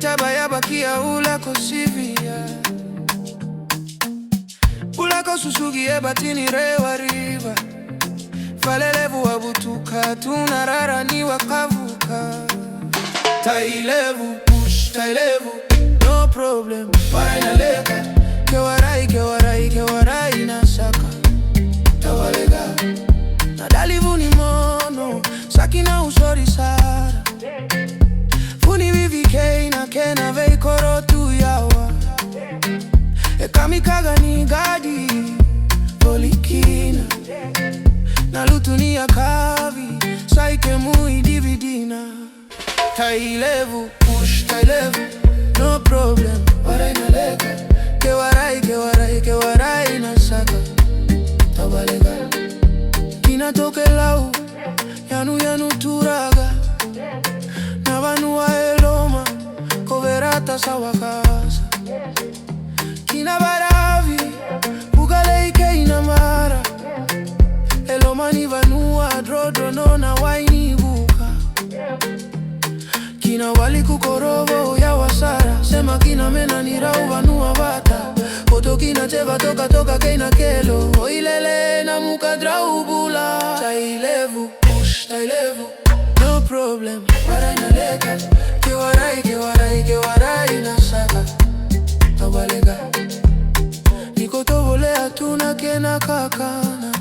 Itabaya bakia ulako sivia ulako susugi batini rewa riva Tailevu wabutuka tunarara ni wakavuka Tailevu push Tailevu no problem para inaleka kewarai na saka tawalega na dalivu ni mono sakina usori sara funi vivike na kena vei korotu yawa kamikaga ni gadi polikina na lutunia kavi saike mui dividina Tailevu push Tailevu no problem para inaleka kewarai na saka tawalega kina toke lau yanu turaga na vanu wa eloma koverata sawakasa kina baravi bugaleike inamara eloma ni vanu wa drodro no na waini buka kina wali kukorovo ya wasara sema kina mena ni rau vanu wa bata Oto kina cheva toka keina kelo oilele na muka draubula Tailevu push Tailevu no problem para inaleka kewarai na saka tawalega niko tovolea tuna kena kakana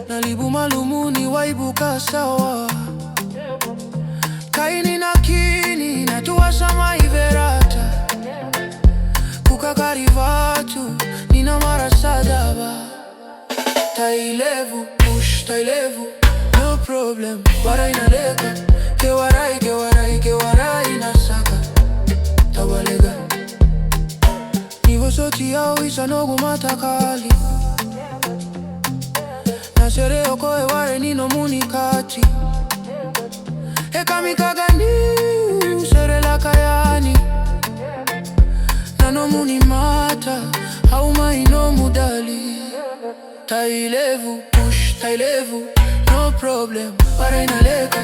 nalibu malumuni waibuka sawa kaini na kini na tuwasama iverata kukakarivatu nina mara sadaba Tailevu push Tailevu no problem para inaleka kewarai na saka tawalega nivo soti yao isa nogu matakali na sereo koe ware nino munikati kamikaga ni serela kayani nano muni mata hauma ino mudali Tailevu push Tailevu no problem para inaleka